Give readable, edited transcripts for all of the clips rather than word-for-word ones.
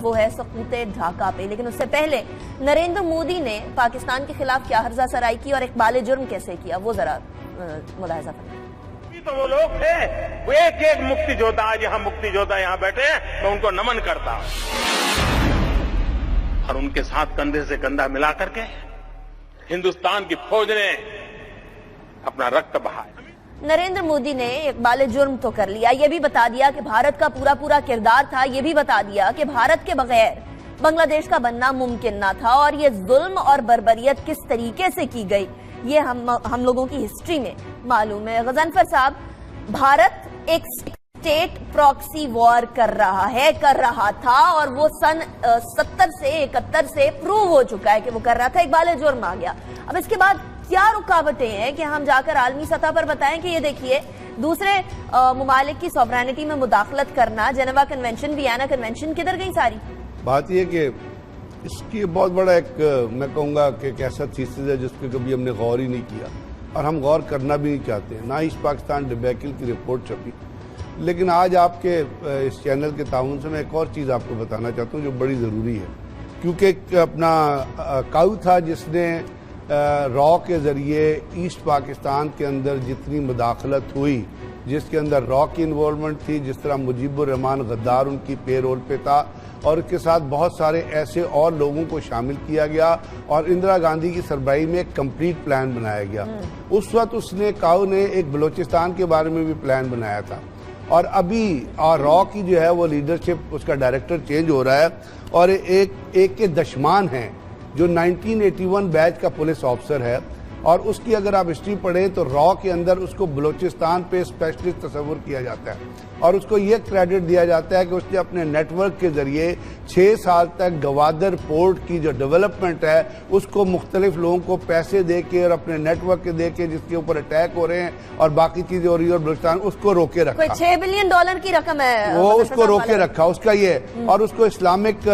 وہ ہے سقوط ڈھاکہ پہ، لیکن اس سے پہلے نریندر مودی نے پاکستان کے خلاف کیا حرزہ سرائی کی اور اقبال جرم کیسے کیا، وہ ذرا ملاحظہ کریں۔ تو وہ لوگ تھے، وہ ایک ایک مکتی جوتا، آج یہاں مکتی جوتا یہاں بیٹھے ہیں، میں ان کو نمن کرتا ہوں اور ان کے ساتھ کندھے سے کندھا ملا کر کے ہندوستان کی فوج نے اپنا رکت بہایا۔ نریندر مودی نے اقبال جرم تو کر لیا، یہ بھی بتا دیا کہ بھارت کا پورا کردار تھا، یہ بھی بتا دیا کہ بھارت کے بغیر بنگلہ دیش کا بننا ممکن نہ تھا، اور یہ ظلم اور بربریت کس طریقے سے کی گئی یہ ہم لوگوں کی ہسٹری میں معلوم ہے۔ غضنفر صاحب، بھارت ایک اسٹیٹ پراکسی وار کر رہا تھا اور وہ سن 70 سے 71 سے پروو ہو چکا ہے کہ وہ کر رہا تھا، اقبال جرم آ گیا۔ اب اس کے بعد کیا رکاوٹیں ہیں کہ ہم جا کر عالمی سطح پر بتائیں کہ یہ دیکھیے دوسرے ممالک کی سوورینٹی میں مداخلت کرنا، جنیوا کنونشن، ویانا کنونشن کدھر گئی ساری؟ بات یہ کہ اس کی بہت بڑا ایک میں کہوں گا کہ ایک ایسا تھیسس ہے جس پہ کبھی ہم نے غور ہی نہیں کیا اور ہم غور کرنا بھی نہیں چاہتے ہیں، نہ ایسٹ پاکستان ڈبیکل کی رپورٹ چھپی۔ لیکن آج آپ کے اس چینل کے تعاون سے میں ایک اور چیز آپ کو بتانا چاہتا ہوں جو بڑی ضروری ہے، کیونکہ اپنا کاؤ تھا جس نے را کے ذریعے ایسٹ پاکستان کے اندر جتنی مداخلت ہوئی، جس کے اندر را کی انوالومنٹ تھی، جس طرح مجیب الرحمان غدار ان کی پے رول پہ تھا اور اس کے ساتھ بہت سارے ایسے اور لوگوں کو شامل کیا گیا اور اندرا گاندھی کی سربراہی میں ایک کمپلیٹ پلان بنایا گیا۔ اس وقت کاؤ نے ایک بلوچستان کے بارے میں بھی پلان بنایا تھا، اور ابھی را کی جو ہے وہ لیڈرشپ، اس کا ڈائریکٹر چینج ہو رہا ہے اور ایک کے دشمان ہیں جو 1981 بیچ کا پولیس آفسر ہے، اور اس کی اگر آپ ہسٹری پڑھیں تو را کے اندر اس کو بلوچستان پہ اسپیشلسٹ تصور کیا جاتا ہے اور اس کو یہ کریڈٹ دیا جاتا ہے کہ اس نے اپنے نیٹ ورک کے ذریعے 6 سال تک گوادر پورٹ کی جو ڈیولپمنٹ ہے اس کو مختلف لوگوں کو پیسے دے کے اور اپنے نیٹ ورک کے دے کے جس کے اوپر اٹیک ہو رہے ہیں اور باقی چیزیں ہو رہی ہیں اور بلوچستان اس کو روکے رکھا، 6 بلین ڈالر کی رقم ہے وہ اس کو روکے رکھا، اس کا یہ، اور اس کو اسلامک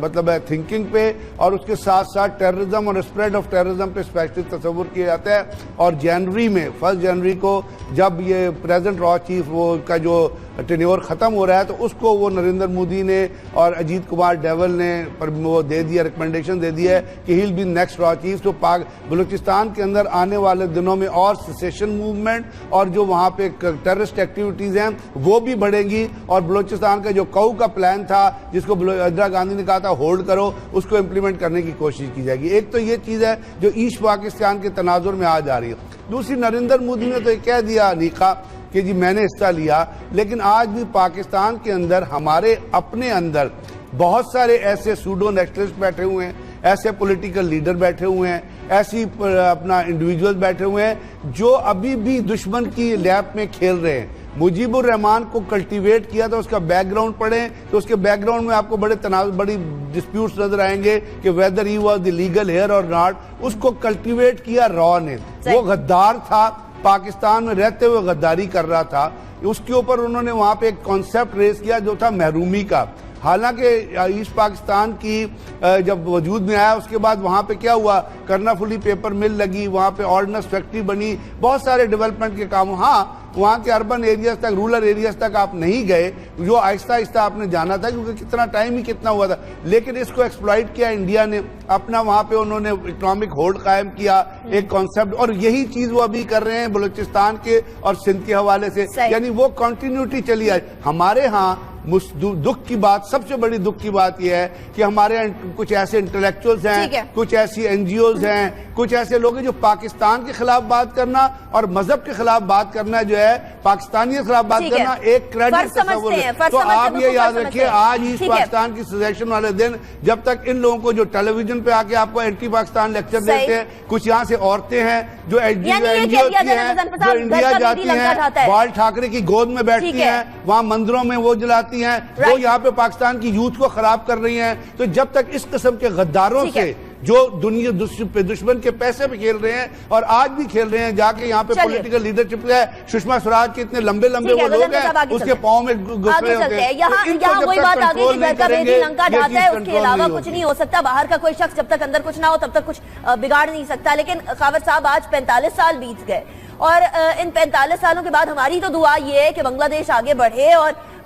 مطلب ہے تھنکنگ پہ اور اس کے ساتھ ساتھ ٹیررزم اور اسپریڈ آف ٹیررزم پہ اسپیشلسٹ تصور کیا جاتا ہے۔ اور جنوری میں 1 جنوری کو جب یہ پریزنٹ را چیف وہ کا جو ٹینیور ختم ہو رہا ہے تو اس کو وہ نریندر مودی نے اور اجیت کمار ڈیول نے وہ دے دیا، ریکمنڈیشن دے دی ہے کہ ہیل بی نیکسٹ را چیف۔ تو بلوچستان کے اندر آنے والے دنوں میں اور سیسیشن موومنٹ اور جو وہاں پہ ٹیررسٹ ایکٹیویٹیز ہیں وہ بھی بڑھیں گی، اور بلوچستان کا جو کاؤ کا پلان تھا جس کو اندرا گاندھی نے کہا تھا ہولڈ کرو، اس کو امپلیمنٹ کرنے کی کوشش کی جائے گی۔ ایک تو یہ چیز ہے جو ایسٹ پاکستان کے تناظر میں آ جا رہی ہے۔ دوسری، نریندر مودی نے تو یہ کہہ دیا نیقا کہ جی میں نے حصہ لیا، لیکن آج بھی پاکستان کے اندر ہمارے اپنے اندر بہت سارے ایسے سوڈو نیشنلسٹ بیٹھے ہوئے ہیں، ایسے پولیٹیکل لیڈر بیٹھے ہوئے ہیں، ایسی اپنا انڈیویجول بیٹھے ہوئے ہیں جو ابھی بھی دشمن کی لیپ میں کھیل رہے ہیں۔ مجیب الرحمان کو کلٹیویٹ کیا تھا، اس کا بیک گراؤنڈ پڑھیں تو اس کے بیک گراؤنڈ میں آپ کو بڑی ڈسپیوٹس نظر آئیں گے کہ whether he was the legal heir or not. اس کو کلٹیویٹ کیا را نے، وہ غدار تھا، پاکستان میں رہتے ہوئے غداری کر رہا تھا، اس کے اوپر انہوں نے وہاں پہ ایک کانسیپٹ ریز کیا جو تھا محرومی کا۔ حالانکہ ایسٹ پاکستان کی جب وجود میں آیا اس کے بعد وہاں پہ کیا ہوا، کرنافلی پیپر مل لگی، وہاں پہ آرڈننس فیکٹری بنی، بہت سارے ڈیولپمنٹ کے کام۔ ہاں وہاں کے اربن ایریاز تک، رورل ایریاز تک آپ نہیں گئے، جو آہستہ آہستہ آپ نے جانا تھا کیونکہ کتنا ٹائم ہی کتنا ہوا تھا، لیکن اس کو ایکسپلائٹ کیا انڈیا نے، اپنا وہاں پہ انہوں نے اکنامک ہولڈ قائم کیا، ایک کانسیپٹ، اور یہی چیز وہ ابھی کر رہے ہیں بلوچستان کے اور سندھ کے حوالے سے، یعنی وہ کنٹینیوٹی چلی آئی۔ ہمارے ہاں دکھ کی بات، سب سے بڑی دکھ کی بات یہ ہے کہ ہمارے کچھ ایسے انٹلیکچوئلز ہیں، کچھ ایسی این جی اوز ہیں، کچھ ایسے لوگ ہیں جو پاکستان کے خلاف بات کرنا اور مذہب کے خلاف بات کرنا جو ہے، پاکستانیت خلاف بات کرنا ایک کریڈٹ تصور ہے۔ تو آپ یہ یاد رکھیے آج ایسٹ پاکستان کی سیشن والے دن جب تک ان لوگوں کو جو ٹیلی ویژن پہ آ کے آپ کو اینٹی پاکستان لیکچر دیتے ہیں، کچھ یہاں سے عورتیں ہیں جو این جی او کی ہیں، جو انڈیا جاتی ہیں، بال ٹھاکرے کی گود میں بیٹھتی ہیں، وہاں مندروں میں وہ جلاتی ہیں، وہ یہاں پہ پاکستان کی یوتھ کو خراب کر رہی ہیں۔ تو جب تک اس قسم کے غداروں سے جو دنیا دشمن کے پیسے پہ کھیل رہے ہیں اور آج بھی کھیل رہے ہیں، جا کے یہاں پہ پولیٹیکل لیڈرشپ ہے، سشما سوراج کے اتنے لمبے وہ لوگ ہیں، اس کے پاؤں میں گھسرے ہوتے ہیں۔ یہاں وہی بات آگئی کہ گھر کا بیٹی لنکا ڈھاتا ہے، اس کے علاوہ کچھ نہیں ہو سکتا، باہر کا کوئی شخص جب تک اندر کچھ نہ ہو تب تک کچھ بگاڑ نہیں سکتا۔ لیکن خاور صاحب آج 45 سال بیت گئے اور ان 45 سالوں کے بعد ہماری تو دعا یہ ہے کہ بنگلہ دیش آگے بڑھے اور